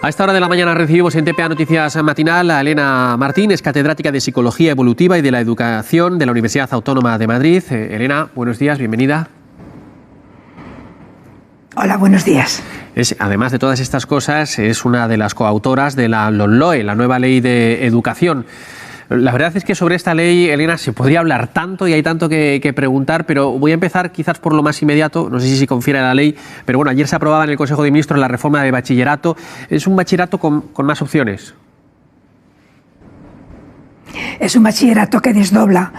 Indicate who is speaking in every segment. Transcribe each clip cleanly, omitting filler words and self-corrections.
Speaker 1: A esta hora de la mañana recibimos en TPA Noticias Matinal a Elena Martín, es catedrática de Psicología Evolutiva y de la Educación de la Universidad Autónoma de Madrid. Elena, buenos días, bienvenida.
Speaker 2: Hola, buenos días.
Speaker 1: Además de todas estas cosas, es una de las coautoras de la LOMLOE, la nueva ley de educación. La verdad es que sobre esta ley, Elena, se podría hablar tanto y hay tanto que preguntar, pero voy a empezar quizás por lo más inmediato. No sé si se confiere a la ley, pero bueno, ayer se aprobaba en el Consejo de Ministros la reforma de bachillerato. Es un bachillerato con más opciones.
Speaker 2: Es un bachillerato que desdobla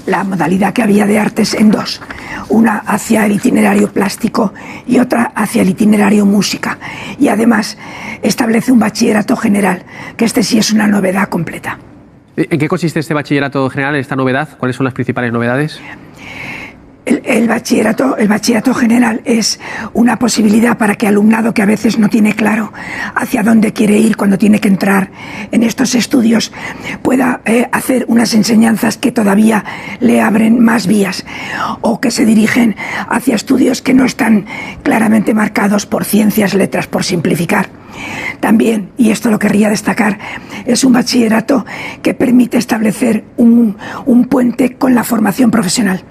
Speaker 2: la modalidad que había de artes en dos. Una hacia el itinerario plástico y otra hacia el itinerario música. Y además establece un bachillerato general, que este sí es una novedad completa.
Speaker 1: ¿En qué consiste este bachillerato general, esta novedad? ¿Cuáles son las principales novedades?
Speaker 2: El bachillerato general es una posibilidad para que alumnado que a veces no tiene claro hacia dónde quiere ir cuando tiene que entrar en estos estudios pueda hacer unas enseñanzas que todavía le abren más vías o que se dirigen hacia estudios que no están claramente marcados por ciencias, letras, por simplificar. También, y esto lo querría destacar, es un bachillerato que permite establecer un puente con la formación profesional,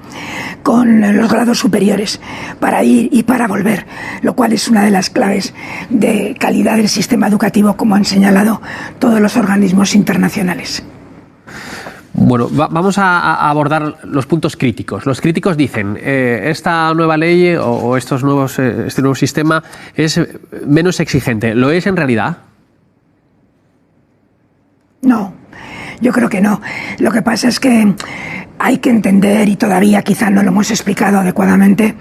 Speaker 2: con los grados superiores, para ir y para volver, lo cual es una de las claves de calidad del sistema educativo, como han señalado todos los organismos internacionales.
Speaker 1: Bueno, vamos a abordar los puntos críticos. Los críticos dicen, esta nueva ley o este nuevo sistema es menos exigente. ¿Lo es en realidad?
Speaker 2: No, yo creo que no. Lo que pasa es que hay que entender, y todavía quizá no lo hemos explicado adecuadamente,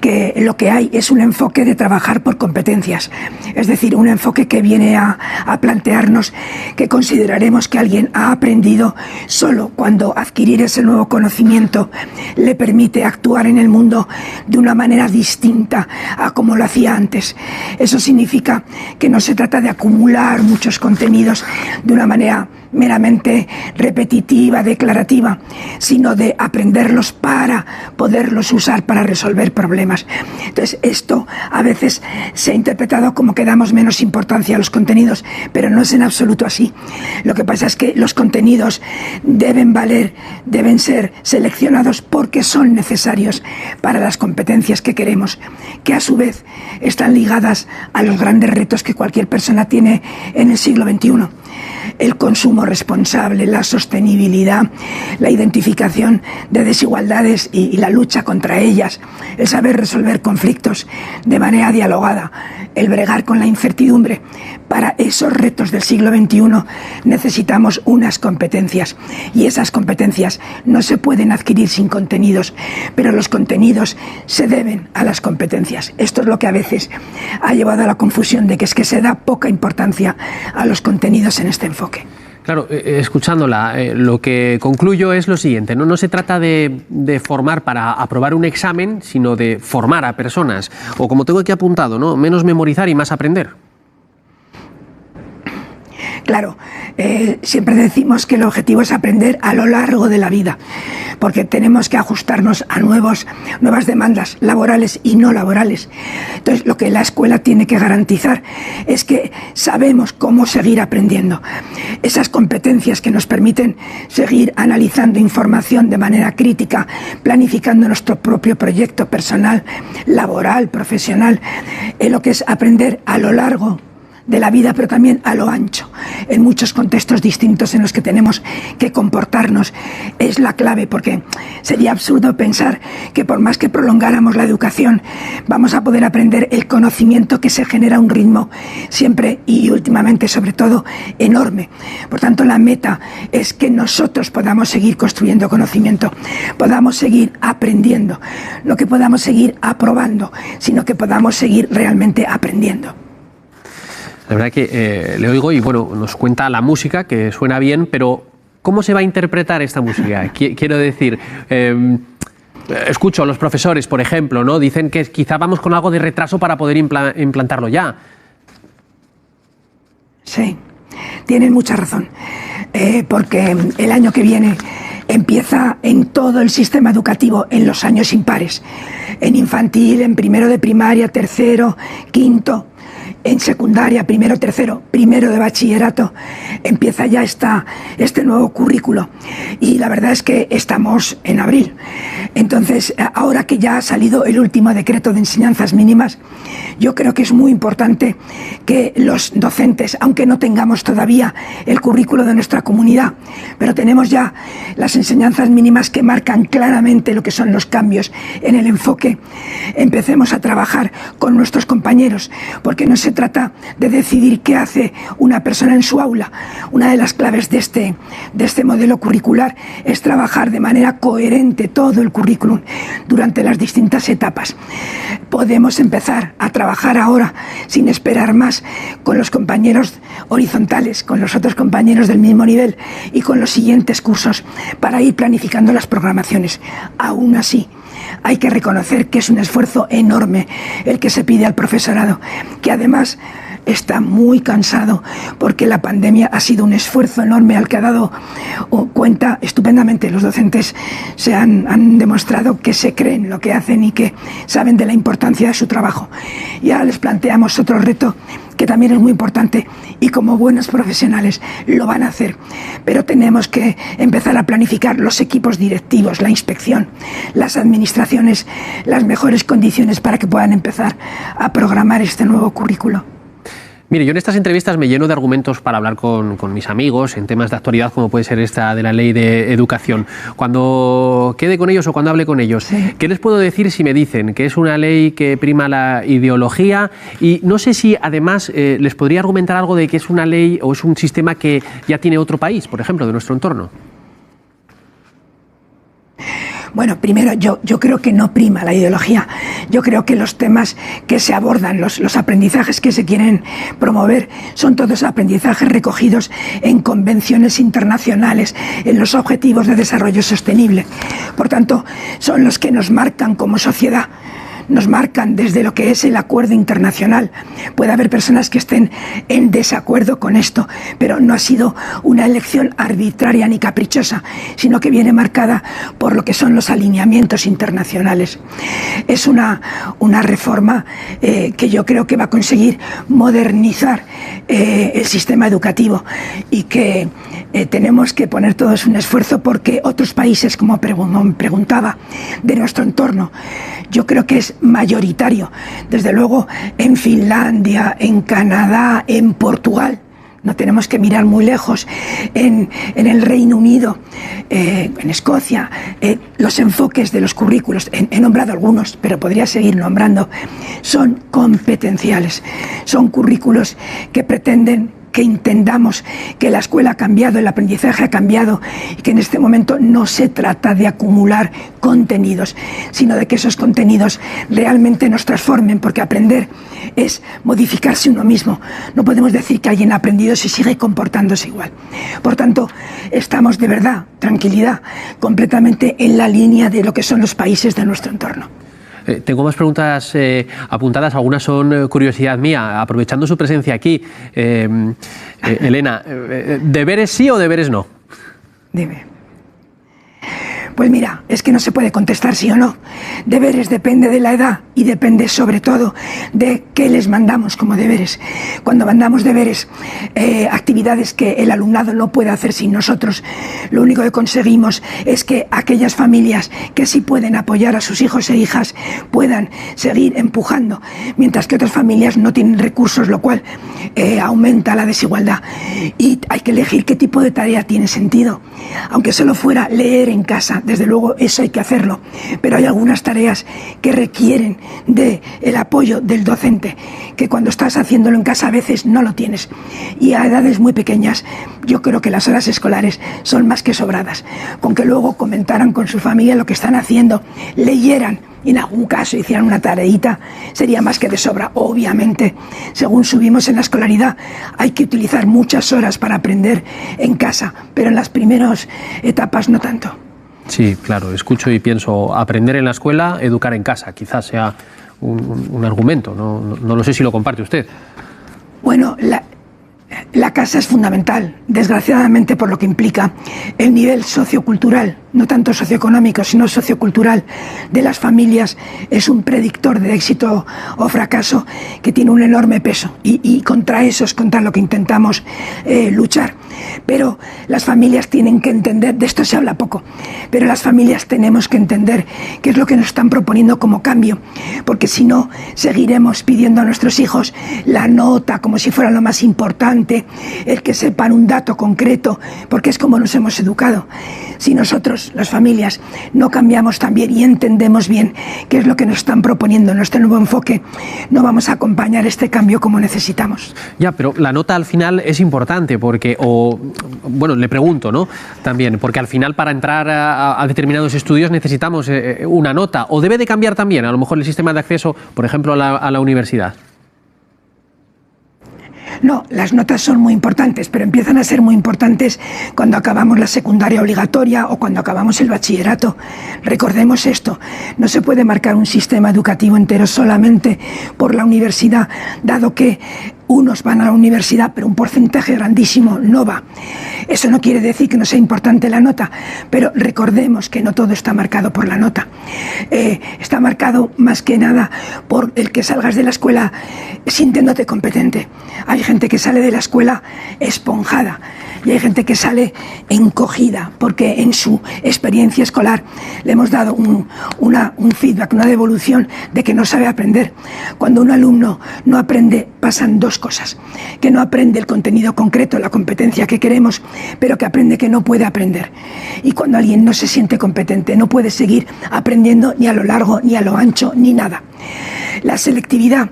Speaker 2: que lo que hay es un enfoque de trabajar por competencias. Es decir, un enfoque que viene a plantearnos que consideraremos que alguien ha aprendido solo cuando adquirir ese nuevo conocimiento le permite actuar en el mundo de una manera distinta a como lo hacía antes. Eso significa que no se trata de acumular muchos contenidos de una manera meramente repetitiva, declarativa, sino de aprenderlos para poderlos usar para resolver problemas. Entonces, esto a veces se ha interpretado como que damos menos importancia a los contenidos, pero no es en absoluto así. Lo que pasa es que los contenidos deben valer, deben ser seleccionados porque son necesarios para las competencias que queremos, que a su vez están ligadas a los grandes retos que cualquier persona tiene en el siglo XXI. El consumo responsable, la sostenibilidad, la identificación de desigualdades y la lucha contra ellas, el saber resolver conflictos de manera dialogada, el bregar con la incertidumbre. Para esos retos del siglo XXI necesitamos unas competencias y esas competencias no se pueden adquirir sin contenidos, pero los contenidos se deben a las competencias. Esto es lo que a veces ha llevado a la confusión de que es que se da poca importancia a los contenidos en este enfoque.
Speaker 1: Claro, escuchándola, lo que concluyo es lo siguiente, no se trata de formar para aprobar un examen, sino de formar a personas, o como tengo aquí apuntado, ¿no? Menos memorizar y más aprender.
Speaker 2: Claro, siempre decimos que el objetivo es aprender a lo largo de la vida, porque tenemos que ajustarnos a nuevas demandas laborales y no laborales. Entonces, lo que la escuela tiene que garantizar es que sabemos cómo seguir aprendiendo. Esas competencias que nos permiten seguir analizando información de manera crítica, planificando nuestro propio proyecto personal, laboral, profesional, lo que es aprender a lo largo de la vida, pero también a lo ancho, en muchos contextos distintos en los que tenemos que comportarnos, es la clave, porque sería absurdo pensar que por más que prolongáramos la educación vamos a poder aprender el conocimiento que se genera a un ritmo siempre y últimamente, sobre todo, enorme. Por tanto, la meta es que nosotros podamos seguir construyendo conocimiento, podamos seguir aprendiendo, no que podamos seguir aprobando, sino que podamos seguir realmente aprendiendo.
Speaker 1: La verdad que le oigo y bueno, nos cuenta la música, que suena bien, pero ¿cómo se va a interpretar esta música? Quiero decir, escucho a los profesores, por ejemplo, ¿no? Dicen que quizá vamos con algo de retraso para poder implantarlo ya.
Speaker 2: Sí, tienen mucha razón, porque el año que viene empieza en todo el sistema educativo en los años impares, en infantil, en primero de primaria, tercero, quinto, en secundaria, primero, tercero, primero de bachillerato, empieza ya este nuevo currículo. Y la verdad es que estamos en abril. Entonces, ahora que ya ha salido el último decreto de enseñanzas mínimas, yo creo que es muy importante que los docentes, aunque no tengamos todavía el currículo de nuestra comunidad, pero tenemos ya las enseñanzas mínimas que marcan claramente lo que son los cambios en el enfoque, empecemos a trabajar con nuestros compañeros, porque no se trata de decidir qué hace una persona en su aula. Una de las claves de este modelo curricular es trabajar de manera coherente todo el currículum durante las distintas etapas. Podemos empezar a trabajar ahora, sin esperar más, con los compañeros horizontales, con los otros compañeros del mismo nivel y con los siguientes cursos, para ir planificando las programaciones. Aún así, hay que reconocer que es un esfuerzo enorme el que se pide al profesorado, que además está muy cansado, porque la pandemia ha sido un esfuerzo enorme al que ha dado cuenta estupendamente. Los docentes han demostrado que se creen lo que hacen y que saben de la importancia de su trabajo. Y ahora les planteamos otro reto que también es muy importante, y como buenos profesionales lo van a hacer, pero tenemos que empezar a planificar los equipos directivos, la inspección, las administraciones, las mejores condiciones para que puedan empezar a programar este nuevo currículo.
Speaker 1: Mire, yo en estas entrevistas me lleno de argumentos para hablar con mis amigos en temas de actualidad, como puede ser esta de la ley de educación. Cuando quede con ellos o cuando hable con ellos, sí, ¿qué les puedo decir si me dicen que es una ley que prima la ideología? Y no sé si además les podría argumentar algo de que es una ley o es un sistema que ya tiene otro país, por ejemplo, de nuestro entorno.
Speaker 2: Bueno, primero, yo creo que no prima la ideología. Yo creo que los temas que se abordan, los aprendizajes que se quieren promover, son todos aprendizajes recogidos en convenciones internacionales, en los Objetivos de Desarrollo Sostenible. Por tanto, son los que nos marcan como sociedad. Nos marcan desde lo que es el acuerdo internacional. Puede haber personas que estén en desacuerdo con esto, pero no ha sido una elección arbitraria ni caprichosa, sino que viene marcada por lo que son los alineamientos internacionales. Es una reforma que yo creo que va a conseguir modernizar el sistema educativo, y que tenemos que poner todos un esfuerzo porque otros países, como preguntaba, de nuestro entorno, yo creo que es mayoritario. Desde luego en Finlandia, en Canadá, en Portugal, no tenemos que mirar muy lejos, en el Reino Unido, en Escocia, los enfoques de los currículos, he nombrado algunos, pero podría seguir nombrando, son competenciales, son currículos que pretenden que entendamos que la escuela ha cambiado, el aprendizaje ha cambiado, y que en este momento no se trata de acumular contenidos, sino de que esos contenidos realmente nos transformen, porque aprender es modificarse uno mismo. No podemos decir que alguien ha aprendido si sigue comportándose igual. Por tanto, estamos de verdad, tranquilidad, completamente en la línea de lo que son los países de nuestro entorno.
Speaker 1: Tengo más preguntas apuntadas, algunas son curiosidad mía. Aprovechando su presencia aquí, Elena, ¿deberes sí o deberes no?
Speaker 2: Dime. Pues mira, es que no se puede contestar sí o no. Deberes depende de la edad y depende sobre todo de qué les mandamos como deberes. Cuando mandamos deberes, actividades que el alumnado no puede hacer sin nosotros, lo único que conseguimos es que aquellas familias que sí pueden apoyar a sus hijos e hijas puedan seguir empujando, mientras que otras familias no tienen recursos, lo cual aumenta la desigualdad. Y hay que elegir qué tipo de tarea tiene sentido. Aunque solo fuera leer en casa, desde luego eso hay que hacerlo, pero hay algunas tareas que requieren del apoyo del docente, que cuando estás haciéndolo en casa a veces no lo tienes, y a edades muy pequeñas yo creo que las horas escolares son más que sobradas. Con que luego comentaran con su familia lo que están haciendo, leyeran y en algún caso hicieran una tareita, sería más que de sobra. Obviamente, según subimos en la escolaridad, hay que utilizar muchas horas para aprender en casa, pero en las primeras etapas no tanto.
Speaker 1: Sí, claro, escucho y pienso, aprender en la escuela, educar en casa, quizás sea un argumento, no lo sé si lo comparte usted.
Speaker 2: Bueno, la casa es fundamental, desgraciadamente, por lo que implica el nivel sociocultural no tanto socioeconómico, sino sociocultural de las familias, es un predictor de éxito o fracaso que tiene un enorme peso, y contra eso es contra lo que intentamos luchar. Pero las familias tienen que entender, de esto se habla poco, pero las familias tenemos que entender qué es lo que nos están proponiendo como cambio, porque si no, seguiremos pidiendo a nuestros hijos la nota como si fuera lo más importante, el que sepan un dato concreto, porque es como nos hemos educado. Si nosotros, las familias, no cambiamos también y entendemos bien qué es lo que nos están proponiendo en nuestro nuevo enfoque, no vamos a acompañar este cambio como necesitamos.
Speaker 1: Ya, pero la nota al final es importante porque, bueno, le pregunto, ¿no? También, porque al final para entrar a determinados estudios necesitamos una nota, o debe de cambiar también, a lo mejor el sistema de acceso, por ejemplo, a la universidad.
Speaker 2: No, las notas son muy importantes, pero empiezan a ser muy importantes cuando acabamos la secundaria obligatoria o cuando acabamos el bachillerato. Recordemos esto, no se puede marcar un sistema educativo entero solamente por la universidad, dado que unos van a la universidad, pero un porcentaje grandísimo no va. Eso no quiere decir que no sea importante la nota, pero recordemos que no todo está marcado por la nota. Está marcado más que nada por el que salgas de la escuela sintiéndote competente. Hay gente que sale de la escuela esponjada y hay gente que sale encogida porque en su experiencia escolar le hemos dado un feedback, una devolución de que no sabe aprender. Cuando un alumno no aprende, pasan dos cosas: que no aprende el contenido concreto, la competencia que queremos, pero que aprende que no puede aprender. Y cuando alguien no se siente competente, no puede seguir aprendiendo ni a lo largo, ni a lo ancho, ni nada. La selectividad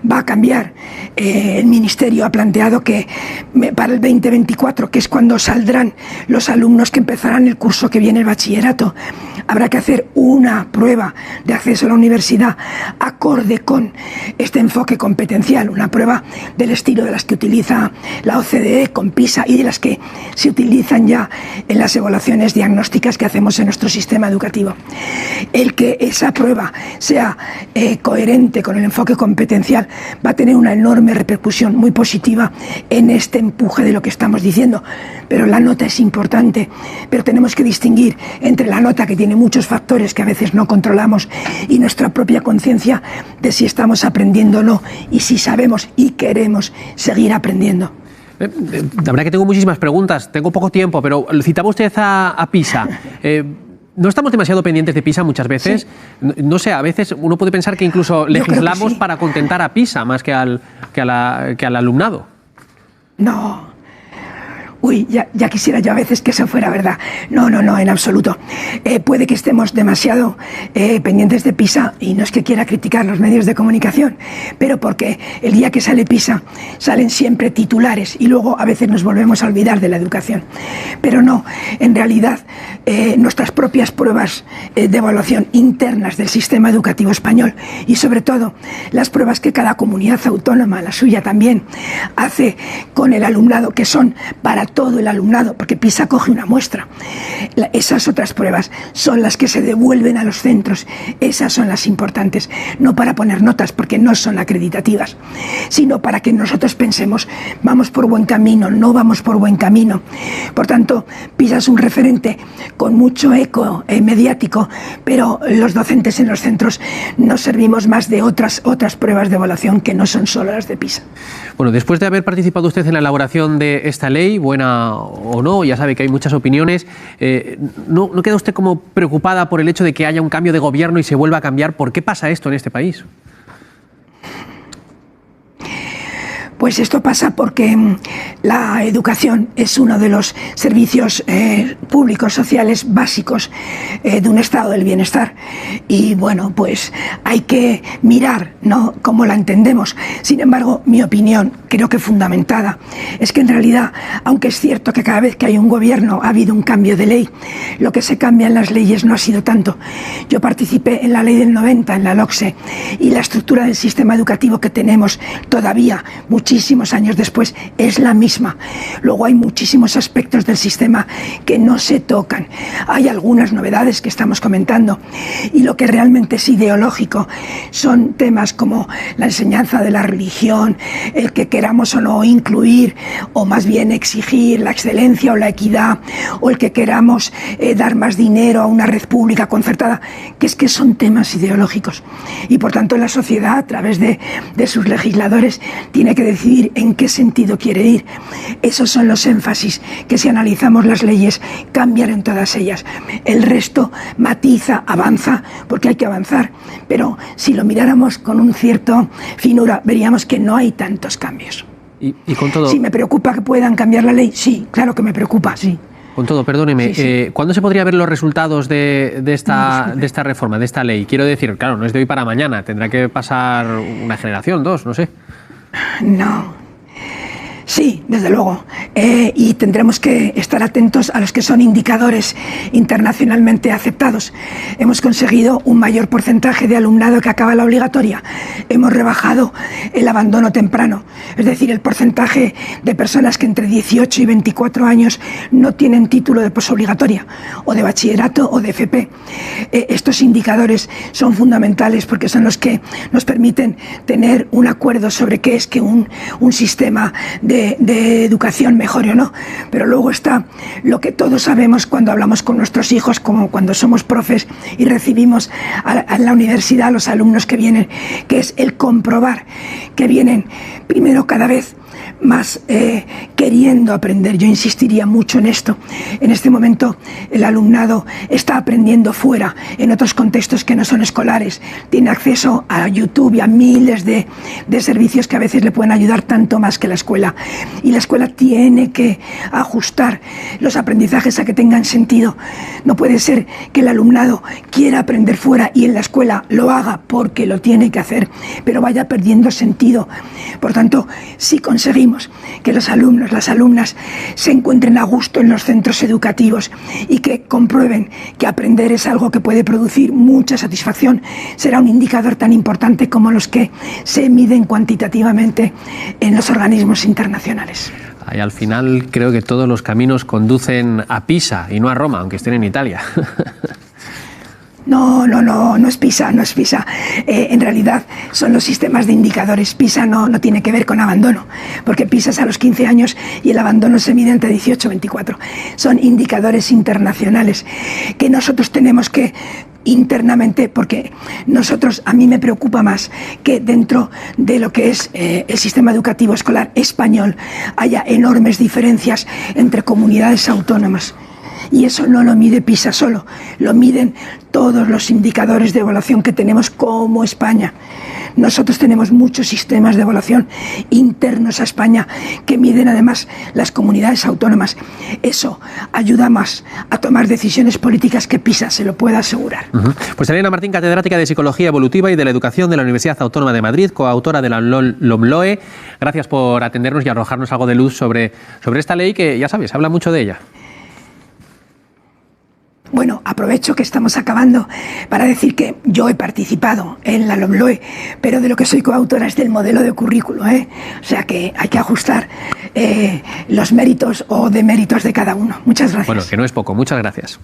Speaker 2: va a cambiar. El Ministerio ha planteado que para el 2024, que es cuando saldrán los alumnos que empezarán el curso que viene, el bachillerato, habrá que hacer una prueba de acceso a la universidad acorde con este enfoque competencial, una prueba del estilo de las que utiliza la OCDE con PISA y de las que se utilizan ya en las evaluaciones diagnósticas que hacemos en nuestro sistema educativo. El que esa prueba sea coherente con el enfoque competencial va a tener una enorme repercusión muy positiva en este empuje de lo que estamos diciendo. Pero la nota es importante, pero tenemos que distinguir entre la nota, que tiene muchos factores que a veces no controlamos, y nuestra propia conciencia de si estamos aprendiendo o no, y si sabemos y queremos seguir aprendiendo.
Speaker 1: La verdad que tengo muchísimas preguntas, tengo poco tiempo, pero citaba usted a PISA. ¿No estamos demasiado pendientes de PISA muchas veces? Sí. No sé, a veces uno puede pensar que incluso legislamos para contentar a PISA más que al alumnado.
Speaker 2: No. Uy, ya quisiera yo a veces que eso fuera verdad. No, en absoluto. Puede que estemos demasiado pendientes de PISA, y no es que quiera criticar los medios de comunicación, pero porque el día que sale PISA salen siempre titulares y luego a veces nos volvemos a olvidar de la educación. Pero no, en realidad nuestras propias pruebas de evaluación internas del sistema educativo español, y sobre todo las pruebas que cada comunidad autónoma, la suya también, hace con el alumnado, que son para todo el alumnado, porque PISA coge una muestra. Esas otras pruebas son las que se devuelven a los centros, esas son las importantes, no para poner notas porque no son acreditativas, sino para que nosotros pensemos, vamos por buen camino, no vamos por buen camino. Por tanto, PISA es un referente con mucho eco mediático, pero los docentes en los centros nos servimos más de otras pruebas de evaluación que no son solo las de PISA.
Speaker 1: Bueno, después de haber participado usted en la elaboración de esta ley, buena o no, ya sabe que hay muchas opiniones, ¿no queda usted como preocupada por el hecho de que haya un cambio de gobierno y se vuelva a cambiar? ¿Por qué pasa esto en este país?
Speaker 2: Pues esto pasa porque la educación es uno de los servicios públicos sociales básicos de un estado del bienestar, y bueno, pues hay que mirar, ¿no?, cómo la entendemos. Sin embargo, mi opinión, creo que fundamentada, es que en realidad, aunque es cierto que cada vez que hay un gobierno ha habido un cambio de ley, lo que se cambia en las leyes no ha sido tanto. Yo participé en la ley del 90, en la LOCSE, y la estructura del sistema educativo que tenemos todavía, mucha muchísimos años después es la misma. Luego hay muchísimos aspectos del sistema que no se tocan. Hay algunas novedades que estamos comentando y lo que realmente es ideológico son temas como la enseñanza de la religión, el que queramos o no incluir o más bien exigir la excelencia o la equidad, o el que queramos dar más dinero a una red pública concertada, que es que son temas ideológicos. Y por tanto la sociedad, a través de sus legisladores, tiene que decidir en qué sentido quiere ir. Esos son los énfasis que, si analizamos las leyes, cambian en todas ellas. El resto matiza, avanza, porque hay que avanzar. Pero si lo miráramos con un cierto finura, veríamos que no hay tantos cambios.
Speaker 1: Y con todo...
Speaker 2: ¿Sí me preocupa que puedan cambiar la ley? Sí, claro que me preocupa, sí.
Speaker 1: Con todo, perdóneme,
Speaker 2: Sí.
Speaker 1: ¿cuándo se podría ver los resultados de esta reforma, de esta ley? Quiero decir, claro, no es de hoy para mañana, tendrá que pasar una generación, dos, no sé.
Speaker 2: No. Sí, desde luego. Y tendremos que estar atentos a los que son indicadores internacionalmente aceptados. Hemos conseguido un mayor porcentaje de alumnado que acaba la obligatoria. Hemos rebajado el abandono temprano. Es decir, el porcentaje de personas que entre 18 y 24 años no tienen título de posobligatoria, o de bachillerato o de FP. Estos indicadores son fundamentales porque son los que nos permiten tener un acuerdo sobre qué es que un sistema de educación mejore o no. Pero luego está lo que todos sabemos cuando hablamos con nuestros hijos, como cuando somos profes y recibimos a la universidad a los alumnos que vienen, que es el comprobar que vienen primero cada vez más queriendo aprender. Yo insistiría mucho en esto. En este momento el alumnado está aprendiendo fuera, en otros contextos que no son escolares. Tiene acceso a YouTube y a miles de servicios que a veces le pueden ayudar tanto más que la escuela. Y la escuela tiene que ajustar los aprendizajes a que tengan sentido. No puede ser que el alumnado quiera aprender fuera y en la escuela lo haga porque lo tiene que hacer, pero vaya perdiendo sentido. Por tanto, si conseguimos que los alumnos, las alumnas se encuentren a gusto en los centros educativos y que comprueben que aprender es algo que puede producir mucha satisfacción, será un indicador tan importante como los que se miden cuantitativamente en los organismos internacionales.
Speaker 1: Y al final creo que todos los caminos conducen a Pisa y no a Roma, aunque estén en Italia.
Speaker 2: No es PISA, no es PISA. En realidad son los sistemas de indicadores. PISA no tiene que ver con abandono, porque PISA es a los 15 años y el abandono se mide entre 18 y 24. Son indicadores internacionales que nosotros tenemos que internamente, porque a mí me preocupa más que dentro de lo que es el sistema educativo escolar español haya enormes diferencias entre comunidades autónomas. Y eso no lo mide PISA solo, lo miden todos los indicadores de evaluación que tenemos como España. Nosotros tenemos muchos sistemas de evaluación internos a España que miden además las comunidades autónomas. Eso ayuda más a tomar decisiones políticas que PISA, se lo puedo asegurar.
Speaker 1: Pues Elena Martín, catedrática de Psicología Evolutiva y de la Educación de la Universidad Autónoma de Madrid, coautora de la LOMLOE. Gracias por atendernos y arrojarnos algo de luz sobre esta ley que, ya sabes, habla mucho de ella.
Speaker 2: Bueno, aprovecho que estamos acabando para decir que yo he participado en la LOMLOE, pero de lo que soy coautora es del modelo de currículo, O sea que hay que ajustar los méritos o deméritos de cada uno. Muchas gracias.
Speaker 1: Bueno, que no es poco. Muchas gracias.